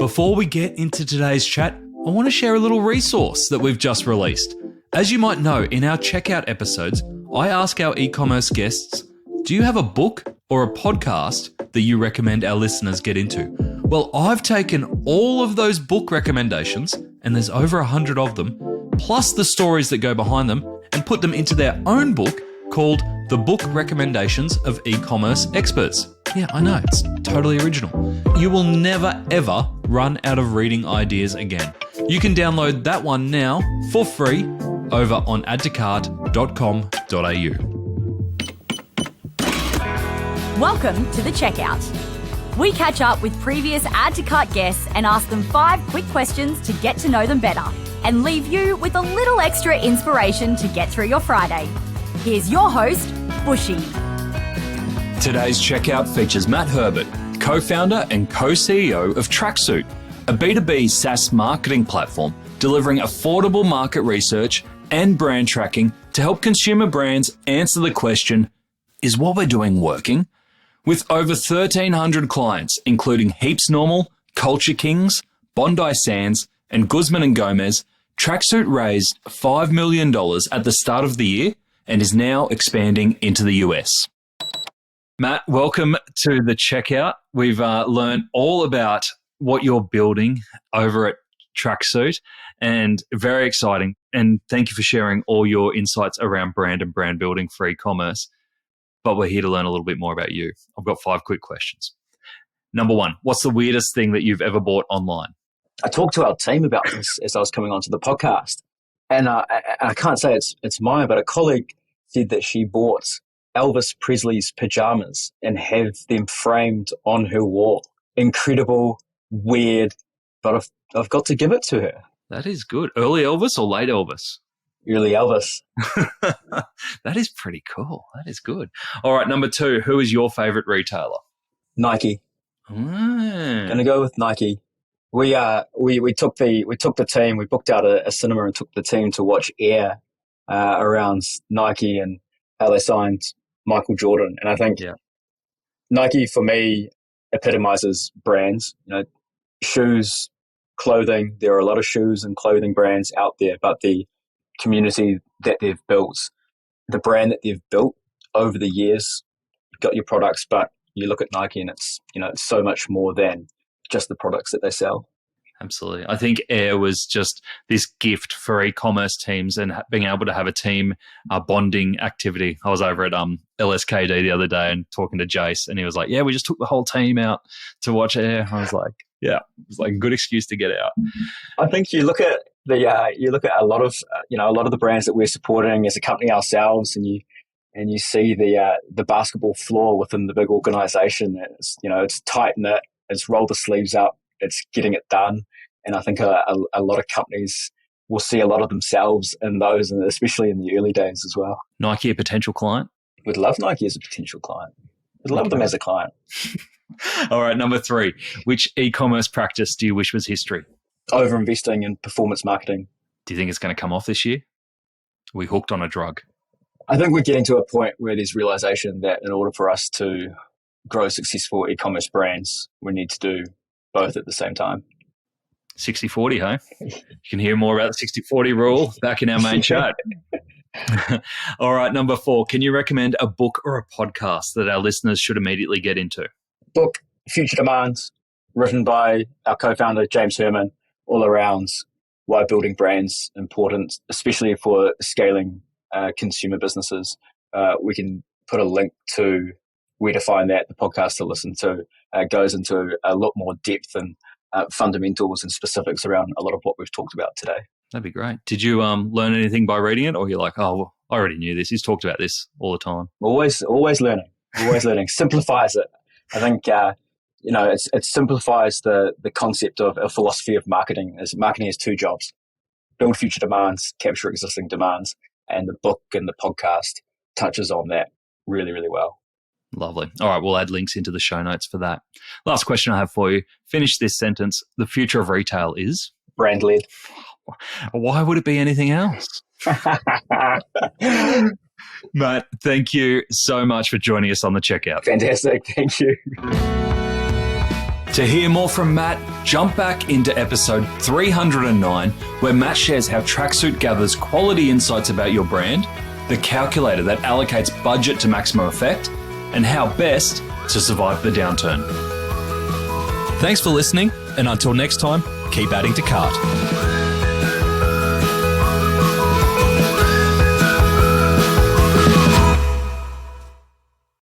Before we get into today's chat, I want to share a little resource that we've just released. As you might know, in our checkout episodes, I ask our e-commerce guests, do you have a book or a podcast that you recommend our listeners get into? Well, I've taken all of those book recommendations, and there's over 100 of them, plus the stories that go behind them, and put them into their own book called The Book Recommendations of E-Commerce Experts. Yeah, I know, it's totally original. You will never, ever run out of reading ideas again. You can download that one now for free over on addtocart.com.au. Welcome to The Checkout. We catch up with previous Add to Cart guests and ask them 5 quick questions to get to know them better and leave you with a little extra inspiration to get through your Friday. Here's your host, Bushy. Today's checkout features Matt Herbert, co-founder and co-CEO of Tracksuit, a B2B SaaS marketing platform delivering affordable market research and brand tracking to help consumer brands answer the question, is what we're doing working? With over 1,300 clients, including Heaps Normal, Culture Kings, Bondi Sands, and Guzman and Gomez, Tracksuit raised $5 million at the start of the year and is now expanding into the US. Matt, welcome to the checkout. We've learned all about what you're building over at Tracksuit, and very exciting. And thank you for sharing all your insights around brand and brand building for e-commerce. But we're here to learn a little bit more about you. I've got 5 quick questions. Number 1, what's the weirdest thing that you've ever bought online? I talked to our team about this as I was coming onto the podcast, and I can't say it's mine, but a colleague said that she bought Elvis Presley's pajamas and have them framed on her wall. Incredible, weird, but I've got to give it to her. That is good. Early Elvis or late Elvis? Early Elvis. That is pretty cool. That is good. All right, number 2, who is your favorite retailer? Nike. Going to go with Nike. We took the team. We booked out a cinema and took the team to watch Air around Nike and how they signed Michael Jordan. And I think Nike for me epitomizes brands. You know, shoes, clothing. There are a lot of shoes and clothing brands out there, but the community that they've built, the brand that they've built over the years, you've got your products, but you look at Nike and it's so much more than just the products that they sell. Absolutely. I think Air was just this gift for e-commerce teams and being able to have a team bonding activity. I was over at LSKD the other day and talking to Jace, and he was like, yeah, we just took the whole team out to watch Air. I was like, yeah, it was like a good excuse to get out. I think you look at a lot of the brands that we're supporting as a company ourselves, and you see the basketball floor within the big organization. It's tight knit, it's rolled the sleeves up, it's getting it done. And I think a lot of companies will see a lot of themselves in those, and especially in the early days as well. Nike a potential client? We'd love Nike as a potential client. We'd love them as a client. All right, number 3, which e-commerce practice do you wish was history? Over-investing in performance marketing. Do you think it's going to come off this year? Are we hooked on a drug? I think we're getting to a point where there's realization that in order for us to grow successful e-commerce brands, we need to do both at the same time. 60-40, hey? You can hear more about the 60-40 rule back in our main chat. All right, number 4, can you recommend a book or a podcast that our listeners should immediately get into? Book, Future Demands, written by our co-founder, James Herman, all around why building brands important, especially for scaling consumer businesses. We can put a link to where to find that. The podcast to listen to goes into a lot more depth and fundamentals and specifics around a lot of what we've talked about today. That'd be great. Did you learn anything by reading it, or you're like, oh, well, I already knew this. He's talked about this all the time. Always learning. Simplifies it. I think it simplifies the concept of a philosophy of marketing. As marketing has 2 jobs: build future demands, capture existing demands, and the book and the podcast touches on that really, really well. Lovely. All right, we'll add links into the show notes for that. Last question I have for you. Finish this sentence. The future of retail is? Brand-led. Why would it be anything else? Matt, thank you so much for joining us on the checkout. Fantastic. Thank you. To hear more from Matt, jump back into episode 309, where Matt shares how Tracksuit gathers quality insights about your brand, the calculator that allocates budget to maximum effect, and how best to survive the downturn. Thanks for listening, and until next time, keep adding to cart.